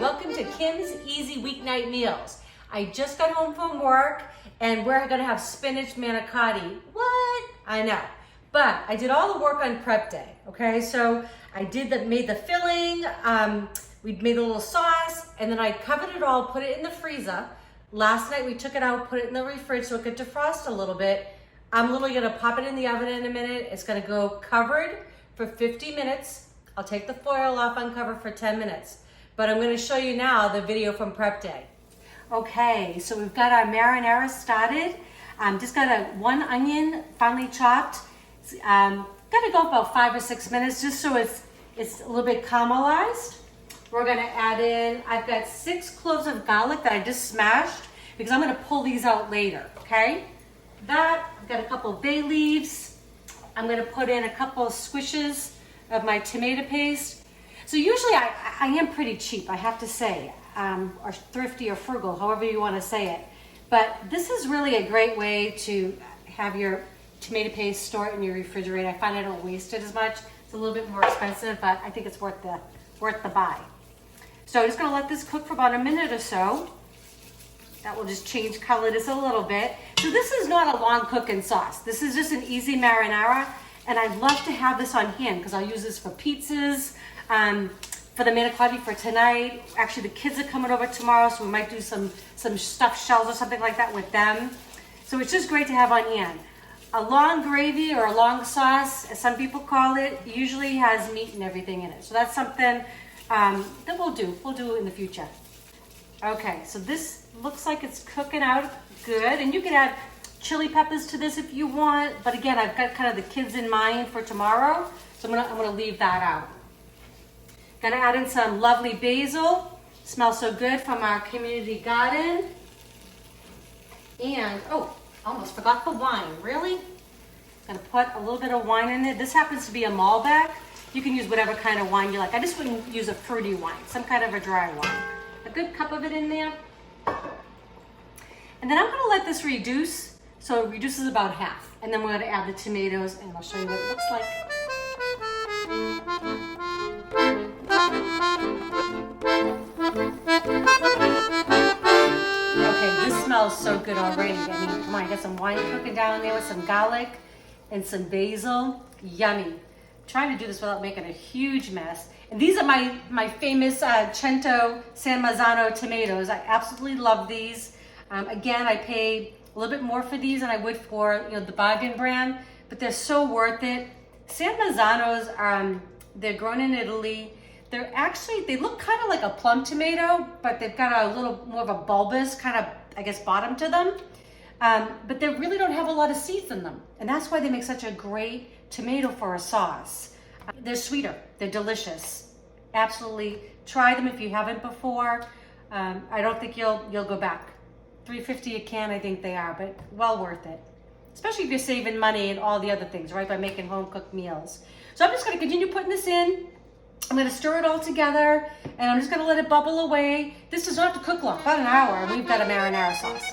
welcome to Kim's Easy Weeknight Meals. I just got home from work and we're gonna have spinach manicotti. What? I know, but I did all the work on prep day, okay? So I made the filling, we made a little sauce, and then I covered it all, put it in the freezer. Last night we took it out, put it in the refrigerator so it could defrost a little bit. I'm literally gonna pop it in the oven in a minute. It's gonna go covered for 50 minutes. I'll take the foil off uncovered for 10 minutes. But I'm gonna show you now the video from prep day. Okay, so we've got our marinara started. Just got one onion finely chopped. Gonna go about 5 or 6 minutes just so it's a little bit caramelized. We're gonna add in, I've got 6 cloves of garlic that I just smashed because I'm gonna pull these out later, okay? I've got a couple of bay leaves. I'm gonna put in a couple of squishes of my tomato paste. So usually I am pretty cheap, I have to say, or thrifty or frugal, however you want to say it. But this is really a great way to have your tomato paste stored in your refrigerator. I find I don't waste it as much. It's a little bit more expensive, but I think it's worth the buy. So I'm just going to let this cook for about a minute or so. That will just change color just a little bit. So this is not a long cooking sauce. This is just an easy marinara, and I love to have this on hand because I'll use this for pizzas. For the manicotti for tonight. Actually, the kids are coming over tomorrow, so we might do some stuffed shells or something like that with them. So it's just great to have on hand. A long gravy or a long sauce, as some people call it, usually has meat and everything in it. So that's something that we'll do. We'll do it in the future. Okay, so this looks like it's cooking out good, and you can add chili peppers to this if you want. But again, I've got kind of the kids in mind for tomorrow, so I'm gonna leave that out. Gonna add in some lovely basil. Smells so good from our community garden. And, oh, almost forgot the wine, really? Gonna put a little bit of wine in it. This happens to be a Malbec. You can use whatever kind of wine you like. I just wouldn't use a fruity wine, some kind of a dry wine. A good cup of it in there. And then I'm gonna let this reduce, so it reduces about half. And then we're gonna add the tomatoes, and I'll show you what it looks like. Okay, this smells so good already. I mean, come on, I got some wine cooking down there with some garlic and some basil. Yummy. Trying to do this without making a huge mess. And these are my famous Cento San Marzano tomatoes. I absolutely love these. Again, I pay a little bit more for these than I would for the bargain brand, but they're so worth it. San Marzanos, they're grown in Italy. They look kind of like a plum tomato, but they've got a little more of a bulbous kind of, I guess, bottom to them. But they really don't have a lot of seeds in them. And that's why they make such a great tomato for a sauce. They're sweeter, they're delicious. Absolutely try them if you haven't before. I don't think you'll go back. $3.50 a can, I think they are, but well worth it. Especially if you're saving money and all the other things, right, by making home cooked meals. So I'm just gonna continue putting this in. I'm gonna stir it all together, and I'm just gonna let it bubble away. This does not have to cook long, about an hour, and we've got a marinara sauce.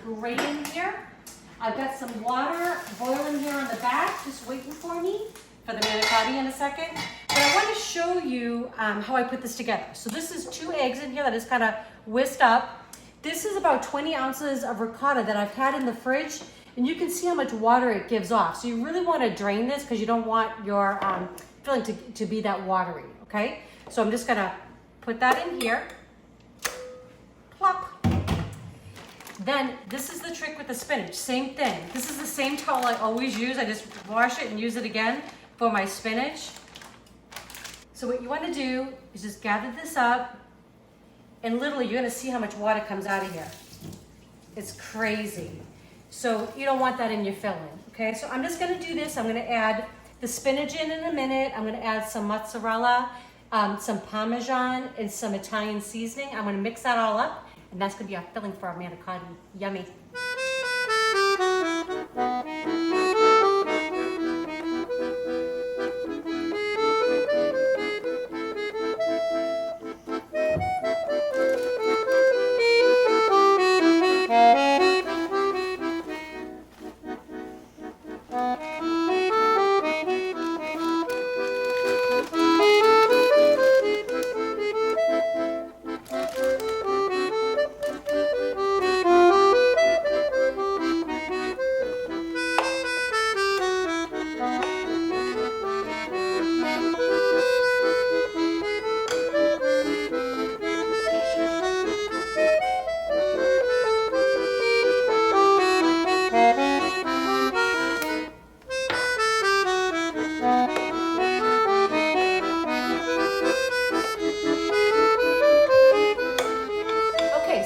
Great in here. I've got some water boiling here on the back, just waiting for me for the manicotti in a second. But I want to show you how I put this together. So this is 2 eggs in here that is kind of whisked up. This is about 20 ounces of ricotta that I've had in the fridge, and you can see how much water it gives off. So you really want to drain this because you don't want your filling to be that watery, okay? So I'm just gonna put that in here. Plop. Then this is the trick with the spinach, same thing. This is the same towel I always use. I just wash it and use it again for my spinach. So what you want to do is just gather this up, and literally you're going to see how much water comes out of here. It's crazy. So you don't want that in your filling, okay? So I'm just going to do this. I'm going to add the spinach in a minute. I'm going to add some mozzarella some parmesan, and some Italian seasoning. I'm gonna mix that all up, and that's gonna be our filling for our manicotti. Yummy.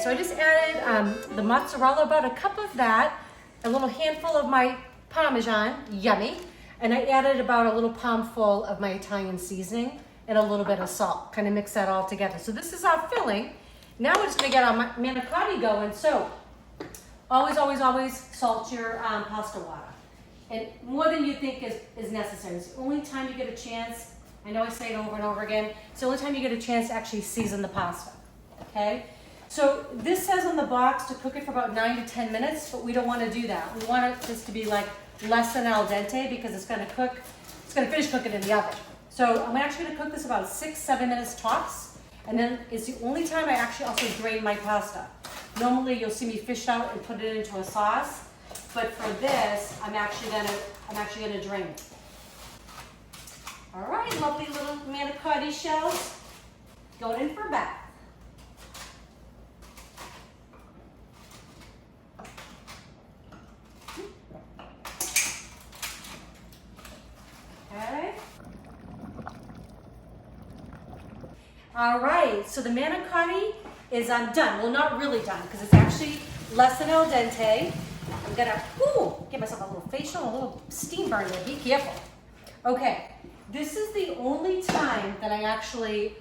So I just added the mozzarella, about a cup of that, a little handful of my parmesan, yummy, and I added about a little palmful of my Italian seasoning and a little bit of salt. Kind of mix that all together. So this is our filling. Now we're just gonna get our manicotti going. So always, always, always salt your pasta water. And more than you think is necessary. It's the only time you get a chance, I know I say it over and over again, it's the only time you get a chance to actually season the pasta, okay? So this says on the box to cook it for about 9 to 10 minutes, but we don't want to do that. We want this to be like less than al dente because it's going to finish cooking in the oven. So I'm actually going to cook this about 6-7 minutes tops, and then it's the only time I actually also drain my pasta. Normally you'll see me fish out and put it into a sauce, but for this I'm actually gonna drain it. All right, lovely little manicotti shells going in for a bath. All right, so the manicotti is done. Well, not really done because it's actually less than al dente. I'm gonna give myself a little facial, a little steam burn there. Be careful. Okay, this is the only time that I actually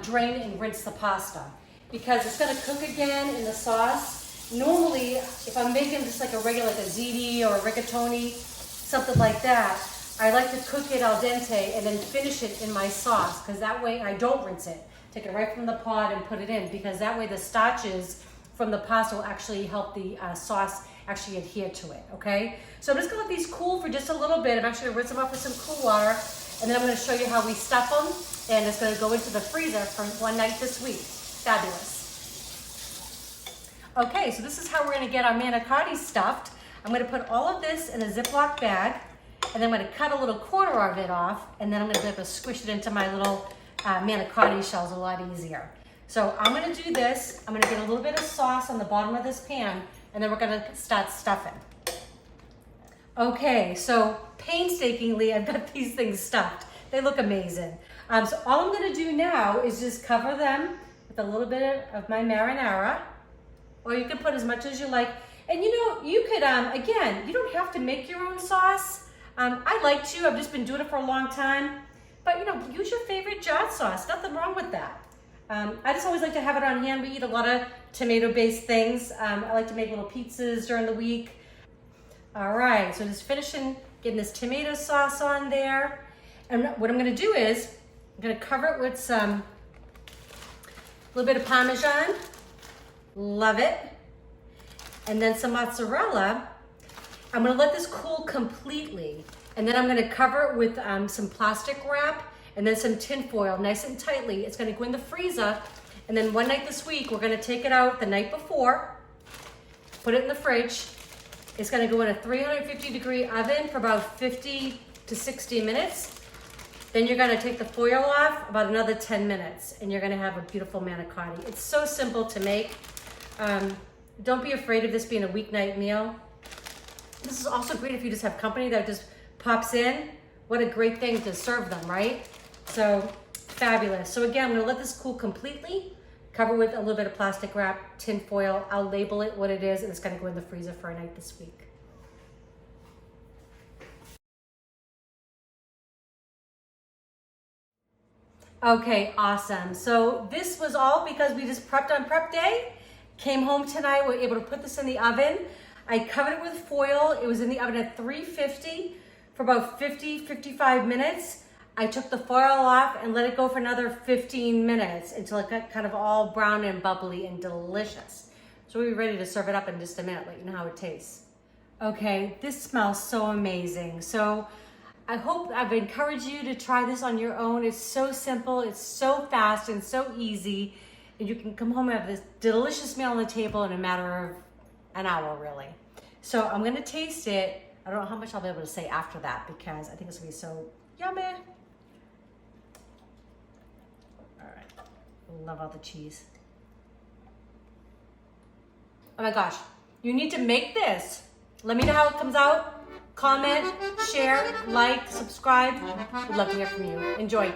drain and rinse the pasta because it's gonna cook again in the sauce. Normally, if I'm making just like a regular, like a ziti or a rigatoni, something like that, I like to cook it al dente and then finish it in my sauce because that way I don't rinse it. Take it right from the pot and put it in because that way the starches from the pasta will actually help the sauce actually adhere to it, okay? So I'm just gonna let these cool for just a little bit. I'm actually gonna rinse them off with some cool water, and then I'm gonna show you how we stuff them, and it's gonna go into the freezer for one night this week. Fabulous. Okay, so this is how we're gonna get our manicotti stuffed. I'm gonna put all of this in a Ziploc bag, and then I'm gonna cut a little corner of it off, and then I'm gonna be able to squish it into my little manicotti shells a lot easier. So I'm gonna do this. I'm gonna get a little bit of sauce on the bottom of this pan, and then we're gonna start stuffing. Okay, so painstakingly, I've got these things stuffed. They look amazing. So all I'm gonna do now is just cover them with a little bit of my marinara, or you can put as much as you like. And you know, you could, again, you don't have to make your own sauce. I like to, I've just been doing it for a long time. But you know, use your favorite jarred sauce, nothing wrong with that. I just always like to have it on hand. We eat a lot of tomato-based things. I like to make little pizzas during the week. All right, so just finishing getting this tomato sauce on there. And what I'm gonna do is, I'm gonna cover it with some, a little bit of Parmesan, love it. And then some mozzarella. I'm gonna let this cool completely. And then I'm gonna cover it with some plastic wrap and then some tin foil, nice and tightly. It's gonna go in the freezer. And then one night this week, we're gonna take it out the night before, put it in the fridge. It's gonna go in a 350-degree oven for about 50 to 60 minutes. Then you're gonna take the foil off about another 10 minutes and you're gonna have a beautiful manicotti. It's so simple to make. Don't be afraid of this being a weeknight meal. This is also great if you just have company that just pops in. What a great thing to serve them, right? So fabulous. So again, I'm gonna let this cool completely, cover with a little bit of plastic wrap, tin foil. I'll label it what it is, and it's gonna go in the freezer for a night this week. Okay, awesome. So this was all because we just prepped on prep day. Came home tonight, we were able to put this in the oven. I covered it with foil. It was in the oven at 350 for about 55 minutes. I took the foil off and let it go for another 15 minutes until it got kind of all brown and bubbly and delicious. So we're ready to serve it up in just a minute, let you know how it tastes. Okay, this smells so amazing. So I hope I've encouraged you to try this on your own. It's so simple, it's so fast and so easy. And you can come home and have this delicious meal on the table in a matter of an hour, really. So I'm gonna taste it. I don't know how much I'll be able to say after that because I think it's gonna be so yummy. All right, love all the cheese. Oh my gosh, you need to make this. Let me know how it comes out. Comment, share, like, subscribe. We'd love to hear from you. Enjoy.